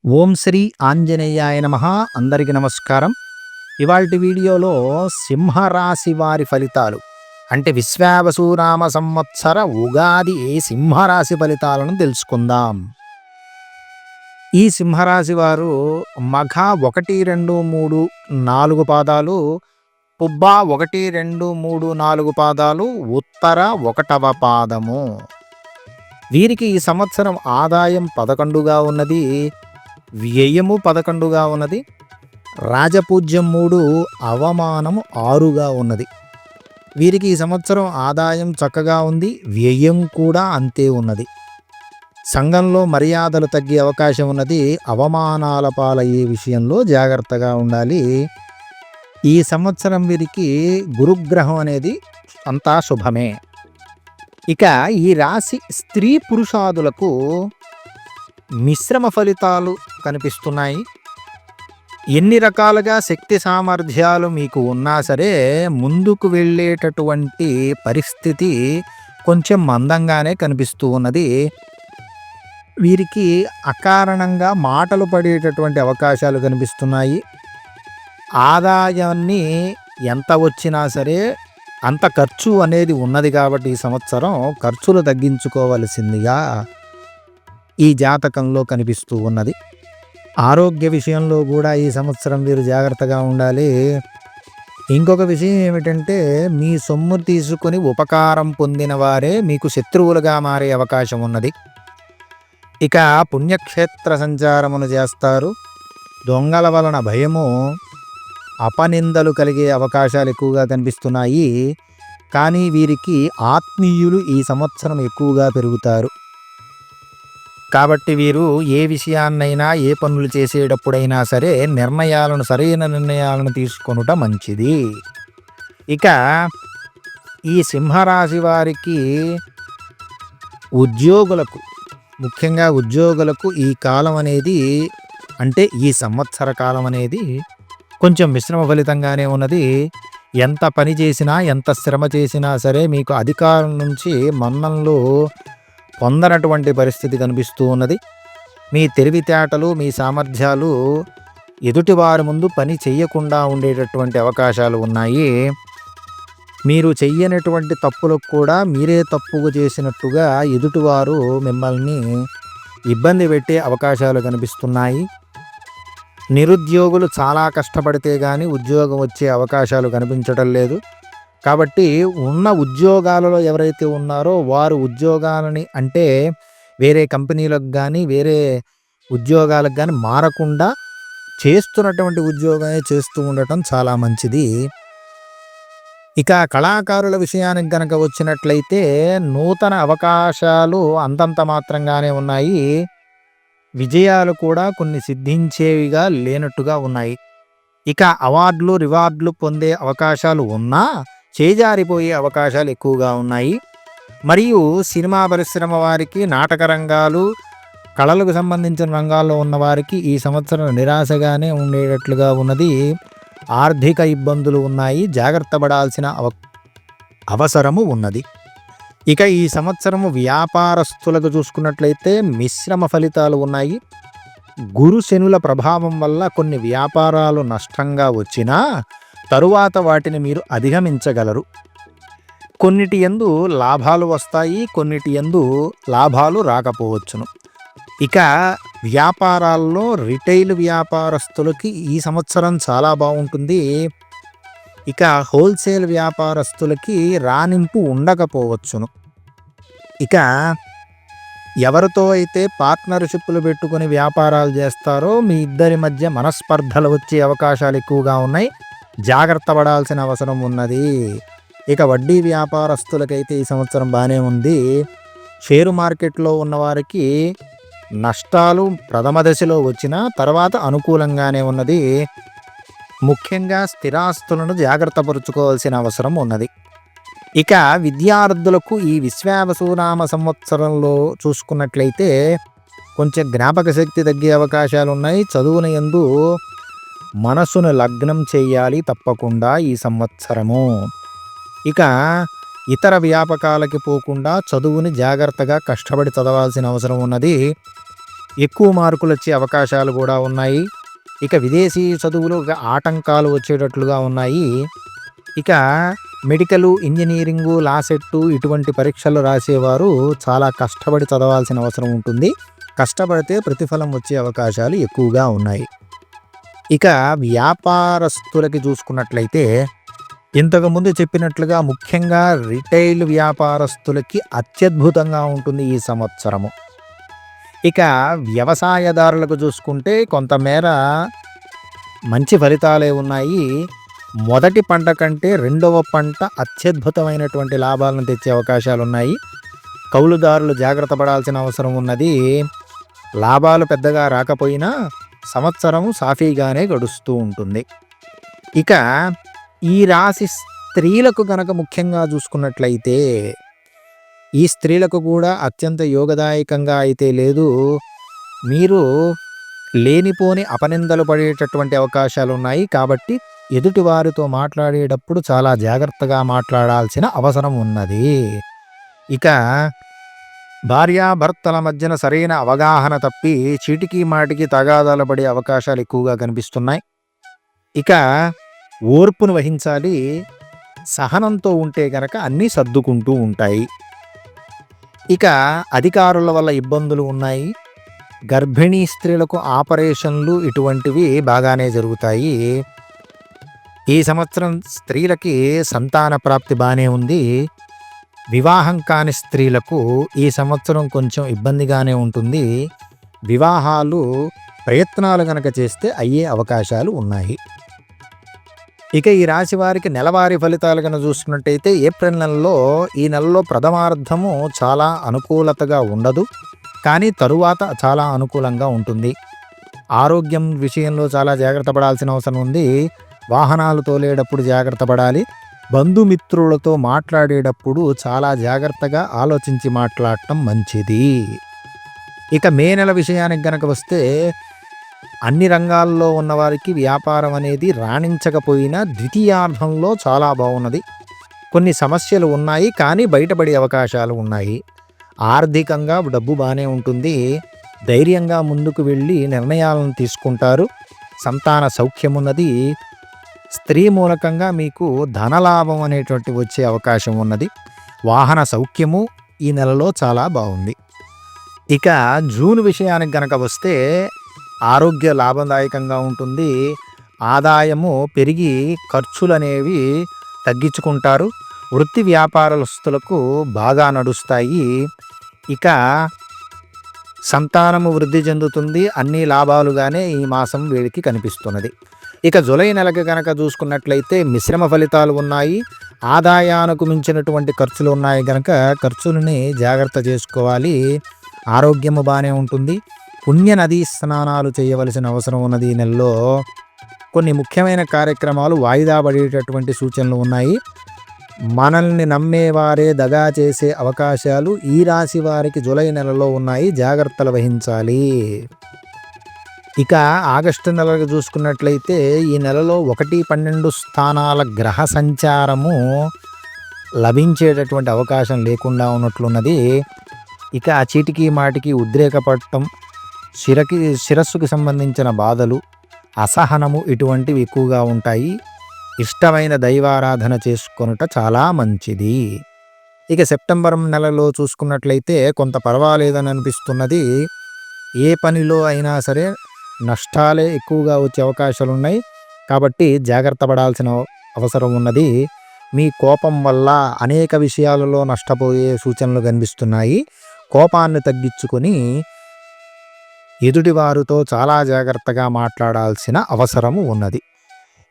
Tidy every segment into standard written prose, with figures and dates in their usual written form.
ఓం శ్రీ ఆంజనేయాయ నమః. అందరికీ నమస్కారం. ఇవాల్టి వీడియోలో సింహరాశి వారి ఫలితాలు అంటే విశ్వావసునామ సంవత్సర ఉగాది సింహరాశి ఫలితాలను తెలుసుకుందాం. ఈ సింహరాశి వారు మఘ 1, 2, 3, 4 పాదాలు, పుబ్బ 1, 2, 3, 4 పాదాలు, ఉత్తర 1వ పాదము. వీరికి ఈ సంవత్సరం ఆదాయం 11గా ఉన్నది, వ్యయము 11గా ఉన్నది, రాజపూజ్యం 3, అవమానము 6గా ఉన్నది. వీరికి ఈ సంవత్సరం ఆదాయం చక్కగా ఉంది, వ్యయం కూడా అంతే ఉన్నది. సంఘంలో మర్యాదలు తగ్గే అవకాశం ఉన్నది, అవమానాల పాలయ్యే విషయంలో జాగ్రత్తగా ఉండాలి. ఈ సంవత్సరం వీరికి గురుగ్రహం అనేది అంతా శుభమే. ఇక ఈ రాశి స్త్రీ పురుషాదులకు మిశ్రమ ఫలితాలు కనిపిస్తున్నాయి. ఎన్ని రకాలుగా శక్తి సామర్థ్యాలు మీకు ఉన్నా సరే ముందుకు వెళ్ళేటటువంటి పరిస్థితి కొంచెం మందంగానే కనిపిస్తూ ఉన్నది. వీరికి అకారణంగా మాటలు పడేటటువంటి అవకాశాలు కనిపిస్తున్నాయి. ఆదాయాన్ని ఎంత వచ్చినా సరే అంత ఖర్చు అనేది ఉన్నది కాబట్టి ఈ సంవత్సరం ఖర్చులు తగ్గించుకోవలసిందిగా ఈ జాతకంలో కనిపిస్తూ ఉన్నది. ఆరోగ్య విషయంలో కూడా ఈ సంవత్సరం వీరు జాగ్రత్తగా ఉండాలి. ఇంకొక విషయం ఏమిటంటే మీ సొమ్ము తీసుకొని ఉపకారం పొందిన వారే మీకు శత్రువులుగా మారే అవకాశం ఉన్నది. ఇక పుణ్యక్షేత్ర సంచారమును చేస్తారు. దొంగల వలన భయము, అపనిందలు కలిగే అవకాశాలు ఎక్కువగా కనిపిస్తున్నాయి. కానీ వీరికి ఆత్మీయులు ఈ సంవత్సరం ఎక్కువగా పెరుగుతారు. కాబట్టి వీరు ఏ విషయాన్నైనా ఏ పనులు చేసేటప్పుడైనా సరే సరైన నిర్ణయాలను తీసుకొనుట మంచిది. ఇక ఈ సింహరాశి వారికి ముఖ్యంగా ఉద్యోగులకు ఈ కాలం అనేది అంటే ఈ సంవత్సర కాలం అనేది కొంచెం మిశ్రమ ఫలితంగానే ఉన్నది. ఎంత పని చేసినా ఎంత శ్రమ చేసినా సరే మీకు అధికారం నుంచి మన్ననలు పొందనటువంటి పరిస్థితి కనిపిస్తూ ఉన్నది. మీ తెలివితేటలు, మీ సామర్థ్యాలు ఎదుటివారి ముందు పని చెయ్యకుండా ఉండేటటువంటి అవకాశాలు ఉన్నాయి. మీరు చెయ్యనటువంటి తప్పులకు కూడా మీరే తప్పుగా చేసినట్టుగా ఎదుటివారు మిమ్మల్ని ఇబ్బంది పెట్టే అవకాశాలు కనిపిస్తున్నాయి. నిరుద్యోగులు చాలా కష్టపడితే కానీ ఉద్యోగం వచ్చే అవకాశాలు కనిపించడం లేదు. కాబట్టి ఉన్న ఉద్యోగాలలో ఎవరైతే ఉన్నారో వారు ఉద్యోగాలని అంటే వేరే కంపెనీలకు కానీ వేరే ఉద్యోగాలకు కానీ మారకుండా చేస్తున్నటువంటి ఉద్యోగమే చేస్తూ ఉండటం చాలా మంచిది. ఇక కళాకారుల విషయానికి కనుక వచ్చినట్లయితే నూతన అవకాశాలు అంతంత మాత్రంగానే ఉన్నాయి. విజయాలు కూడా కొన్ని సిద్ధించేవిగా లేనట్టుగా ఉన్నాయి. ఇక అవార్డులు రివార్డులు పొందే అవకాశాలు ఉన్నా చేజారిపోయే అవకాశాలు ఎక్కువగా ఉన్నాయి. మరియు సినిమా పరిశ్రమ వారికి, నాటక రంగాలు, కళలకు సంబంధించిన రంగాల్లో ఉన్న వారికి ఈ సంవత్సరం నిరాశగానే ఉండేటట్లుగా ఉన్నది. ఆర్థిక ఇబ్బందులు ఉన్నాయి, జాగ్రత్త పడాల్సిన అవసరము ఉన్నది. ఇక ఈ సంవత్సరము వ్యాపారస్తులకు చూసుకున్నట్లయితే మిశ్రమ ఫలితాలు ఉన్నాయి. గురు శనుల ప్రభావం వల్ల కొన్ని వ్యాపారాలు నష్టంగా వచ్చినా తరువాత వాటిని మీరు అధిగమించగలరు. కొన్నిటి యందు లాభాలు వస్తాయి, కొన్నిటి యందు లాభాలు రాకపోవచ్చును. ఇక వ్యాపారాల్లో రిటైల్ వ్యాపారస్తులకి ఈ సంవత్సరం చాలా బాగుంటుంది. ఇక హోల్సేల్ వ్యాపారస్తులకి రాణింపు ఉండకపోవచ్చును. ఇక ఎవరితో అయితే పార్ట్నర్షిప్లు పెట్టుకుని వ్యాపారాలు చేస్తారో మీ ఇద్దరి మధ్య మనస్పర్ధలు వచ్చే అవకాశాలు ఎక్కువగా ఉన్నాయి. జాగ్రత్త పడాల్సిన అవసరం ఉన్నది. ఇక వడ్డీ వ్యాపారస్తులకైతే ఈ సంవత్సరం బాగానే ఉంది. షేరు మార్కెట్లో ఉన్నవారికి నష్టాలు ప్రథమ దశలో వచ్చినా తర్వాత అనుకూలంగానే ఉన్నది. ముఖ్యంగా స్థిరాస్తులను జాగ్రత్త పరుచుకోవాల్సిన అవసరం ఉన్నది. ఇక విద్యార్థులకు ఈ విశ్వావసునామ సంవత్సరంలో చూసుకున్నట్లయితే కొంచెం జ్ఞాపక శక్తి తగ్గే అవకాశాలు ఉన్నాయి. చదువున యందు మనసును లగ్నం చేయాలి తప్పకుండా ఈ సంవత్సరము. ఇక ఇతర వ్యాపకాలకి పోకుండా చదువుని జాగ్రత్తగా కష్టపడి చదవాల్సిన అవసరం ఉన్నది. ఎక్కువ మార్కులొచ్చే అవకాశాలు గూడా ఉన్నాయి. ఇక విదేశీ చదువులు ఆటంకాలు వచ్చేటట్లుగా ఉన్నాయి. ఇక మెడికలు, ఇంజినీరింగు, లా సెట్టు ఇటువంటి పరీక్షలు రాసేవారు చాలా కష్టపడి చదవాల్సిన అవసరం ఉంటుంది. కష్టపడితే ప్రతిఫలం వచ్చే అవకాశాలు ఎక్కువగా ఉన్నాయి. ఇక వ్యాపారస్తులకి చూసుకున్నట్లయితే ఇంతకుముందు చెప్పినట్లుగా ముఖ్యంగా రిటైల్ వ్యాపారస్తులకి అత్యద్భుతంగా ఉంటుంది ఈ సంవత్సరము. ఇక వ్యవసాయదారులకు చూసుకుంటే కొంతమేర మంచి ఫలితాలే ఉన్నాయి. మొదటి పంట కంటే రెండవ పంట అత్యద్భుతమైనటువంటి లాభాలను తెచ్చే అవకాశాలున్నాయి. కౌలుదారులు జాగ్రత్త పడాల్సిన అవసరం ఉన్నది. లాభాలు పెద్దగా రాకపోయినా సంవత్సరం సాఫీగానే గడుస్తూ ఉంటుంది. ఇక ఈ రాశి స్త్రీలకు గనక ముఖ్యంగా చూసుకున్నట్లయితే ఈ స్త్రీలకు కూడా అత్యంత యోగదాయకంగా అయితే లేదు. మీరు లేనిపోని అపనిందలు పడేటటువంటి అవకాశాలున్నాయి. కాబట్టి ఎదుటివారితో మాట్లాడేటప్పుడు చాలా జాగ్రత్తగా మాట్లాడాల్సిన అవసరం ఉన్నది. ఇక భార్యాభర్తల మధ్యన సరైన అవగాహన తప్పి చీటికి మాటికి తగాదాలు పడే అవకాశాలు ఎక్కువగా కనిపిస్తున్నాయి. ఇక ఓర్పును వహించాలి. సహనంతో ఉంటే గనక అన్నీ సర్దుకుంటూ ఉంటాయి. ఇక అధికారుల వల్ల ఇబ్బందులు ఉన్నాయి. గర్భిణీ స్త్రీలకు ఆపరేషన్లు ఇటువంటివి బాగానే జరుగుతాయి. ఈ సంవత్సరం స్త్రీలకి సంతాన ప్రాప్తి బాగానే ఉంది. వివాహం కాని స్త్రీలకు ఈ సంవత్సరం కొంచెం ఇబ్బందిగానే ఉంటుంది. వివాహాలు ప్రయత్నాలు గనక చేస్తే అయ్యే అవకాశాలు ఉన్నాయి. ఇక ఈ రాశి వారికి నెలవారీ ఫలితాలు కనుక చూసుకున్నట్టయితే ఏప్రిల్ నెలలో ఈ నెలలో ప్రథమార్థము చాలా అనుకూలతగా ఉండదు. కానీ తరువాత చాలా అనుకూలంగా ఉంటుంది. ఆరోగ్యం విషయంలో చాలా జాగ్రత్త పడాల్సిన అవసరం ఉంది. వాహనాలు తోలేటప్పుడు జాగ్రత్త పడాలి. బంధుమిత్రులతో మాట్లాడేటప్పుడు చాలా జాగ్రత్తగా ఆలోచించి మాట్లాడటం మంచిది. ఇక మే నెల విషయానికి గనక వస్తే అన్ని రంగాల్లో ఉన్నవారికి వ్యాపారం అనేది రాణించకపోయినా ద్వితీయార్థంలో చాలా బాగున్నది. కొన్ని సమస్యలు ఉన్నాయి కానీ బయటపడే అవకాశాలు ఉన్నాయి. ఆర్థికంగా డబ్బు బాగానే ఉంటుంది. ధైర్యంగా ముందుకు వెళ్ళి నిర్ణయాలను తీసుకుంటారు. సంతాన సౌఖ్యం ఉన్నది. స్త్రీ మూలకంగా మీకు ధనలాభం అనేటువంటి వచ్చే అవకాశం ఉన్నది. వాహన సౌఖ్యము ఈ నెలలో చాలా బాగుంది. ఇక జూన్ విషయానికి గనక వస్తే ఆరోగ్య లాభదాయకంగా ఉంటుంది. ఆదాయము పెరిగి ఖర్చులు అనేవి తగ్గించుకుంటారు. వృత్తి వ్యాపారస్తులకు బాగా నడుస్తాయి. ఇక సంతానము వృద్ధి చెందుతుంది. అన్ని లాభాలుగానే ఈ మాసం వీడికి కనిపిస్తున్నది. ఇక జూలై నెలకు కనుక చూసుకున్నట్లయితే మిశ్రమ ఫలితాలు ఉన్నాయి. ఆదాయానికి మించినటువంటి ఖర్చులు ఉన్నాయి కనుక ఖర్చులని జాగ్రత్త చేసుకోవాలి. ఆరోగ్యము బాగానే ఉంటుంది. పుణ్య నదీ స్నానాలు చేయవలసిన అవసరం ఉన్నది. ఈ నెలలో కొన్ని ముఖ్యమైన కార్యక్రమాలు వాయిదా పడేటటువంటి సూచనలు ఉన్నాయి. మనల్ని నమ్మేవారే దగా చేసే అవకాశాలు ఈ రాశి వారికి జూలై నెలలో ఉన్నాయి. జాగ్రత్తలు వహించాలి. ఇక ఆగస్టు నెలకు చూసుకున్నట్లయితే ఈ నెలలో 1, 12 స్థానాల గ్రహ సంచారము లభించేటటువంటి అవకాశం లేకుండా ఉన్నట్లున్నది. ఇక చీటికి మాటికి ఉద్రేకపడటం, శిరస్సుకి సంబంధించిన బాధలు, అసహనము ఇటువంటివి ఎక్కువగా ఉంటాయి. ఇష్టమైన దైవారాధన చేసుకొనుట చాలా మంచిది. ఇక సెప్టెంబర్ నెలలో చూసుకున్నట్లయితే కొంత పర్వాలేదని అనిపిస్తున్నది. ఏ పనిలో అయినా సరే నష్టాలే ఎక్కువగా వచ్చే అవకాశాలు ఉన్నాయి. కాబట్టి జాగ్రత్త పడాల్సిన అవసరం ఉన్నది. మీ కోపం వల్ల అనేక విషయాలలో నష్టపోయే సూచనలు కనిపిస్తున్నాయి. కోపాన్ని తగ్గించుకొని ఎదుటివారితో చాలా జాగ్రత్తగా మాట్లాడాల్సిన అవసరము ఉన్నది.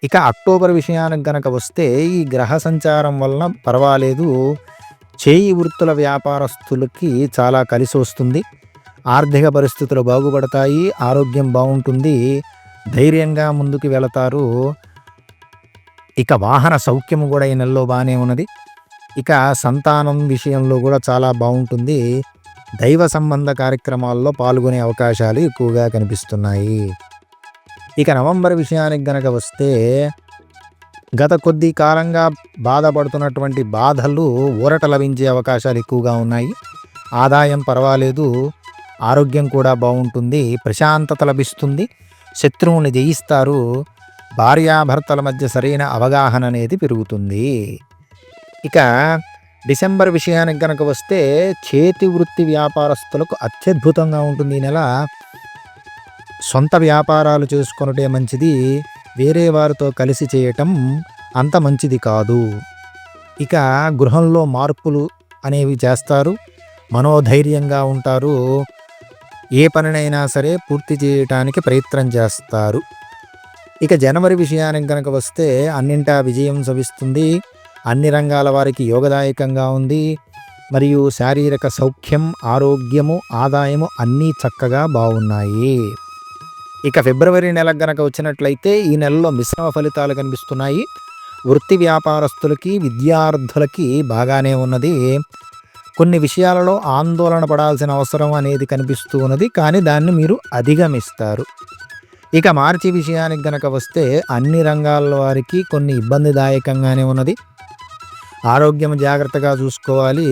ఇక అక్టోబర్ విషయానికి గనక వస్తే ఈ గ్రహ సంచారం వలన పర్వాలేదు. చేయి వృత్తుల వ్యాపారస్తులకి చాలా కలిసి వస్తుంది. ఆర్థిక పరిస్థితులు బాగుపడతాయి. ఆరోగ్యం బాగుంటుంది. ధైర్యంగా ముందుకు వెళతారు. ఇక వాహన సౌఖ్యము కూడా ఈ నెలలో బాగానే ఉన్నది. ఇక సంతానం విషయంలో కూడా చాలా బాగుంటుంది. దైవ సంబంధ కార్యక్రమాల్లో పాల్గొనే అవకాశాలు ఎక్కువగా కనిపిస్తున్నాయి. ఇక నవంబర్ విషయానికి గనక వస్తే గత కొద్ది కాలంగా బాధపడుతున్నటువంటి బాధలు ఊరట లభించే అవకాశాలు ఎక్కువగా ఉన్నాయి. ఆదాయం పర్వాలేదు. ఆరోగ్యం కూడా బాగుంటుంది, ప్రశాంతత లభిస్తుంది, శత్రువుని జయిస్తారు, భార్యాభర్తల మధ్య సరైన అవగాహన అనేది పెరుగుతుంది. ఇక డిసెంబర్ విషయానికి కనుక వస్తే చేతి వృత్తి వ్యాపారస్తులకు అత్యద్భుతంగా ఉంటుంది ఈ నెల. సొంత వ్యాపారాలు చేసుకొనుటే మంచిది, వేరే వారితో కలిసి చేయటం అంత మంచిది కాదు. ఇక గృహంలో మార్పులు అనేవి చేస్తారు, మనోధైర్యంగా ఉంటారు, ఏ పనినైనా సరే పూర్తి చేయటానికి ప్రయత్నం చేస్తారు. ఇక జనవరి విషయానికి కనుక వస్తే అన్నింటా విజయం లభిస్తుంది, అన్ని రంగాల వారికి యోగదాయకంగా ఉంది, మరియు శారీరక సౌఖ్యం, ఆరోగ్యము, ఆదాయము అన్నీ చక్కగా బాగున్నాయి. ఇక ఫిబ్రవరి నెలకు గనక వచ్చినట్లయితే ఈ నెలలో మిశ్రమ ఫలితాలు కనిపిస్తున్నాయి. వృత్తి వ్యాపారస్తులకి, విద్యార్థులకి బాగానే ఉన్నది. కొన్ని విషయాలలో ఆందోళన పడాల్సిన అవసరం అనేది కనిపిస్తూ ఉన్నది, కానీ దాన్ని మీరు అధిగమిస్తారు. ఇక మార్చి విషయానికి గనక వస్తే అన్ని రంగాల వారికి కొన్ని ఇబ్బందిదాయకంగానే ఉన్నది. ఆరోగ్యం జాగ్రత్తగా చూసుకోవాలి,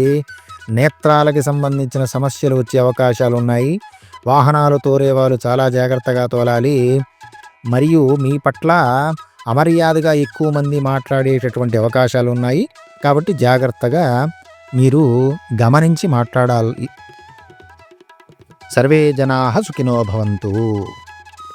నేత్రాలకి సంబంధించిన సమస్యలు వచ్చే అవకాశాలు ఉన్నాయి, వాహనాలు తోలేవాళ్ళు చాలా జాగ్రత్తగా తోలాలి, మరియు మీ పట్ల అమర్యాదగా ఎక్కువ మంది మాట్లాడేటటువంటి అవకాశాలు ఉన్నాయి, కాబట్టి జాగ్రత్తగా మీరు గమనించి మాట్లాడాలి. సర్వే జనాః సుఖినో భవంతు.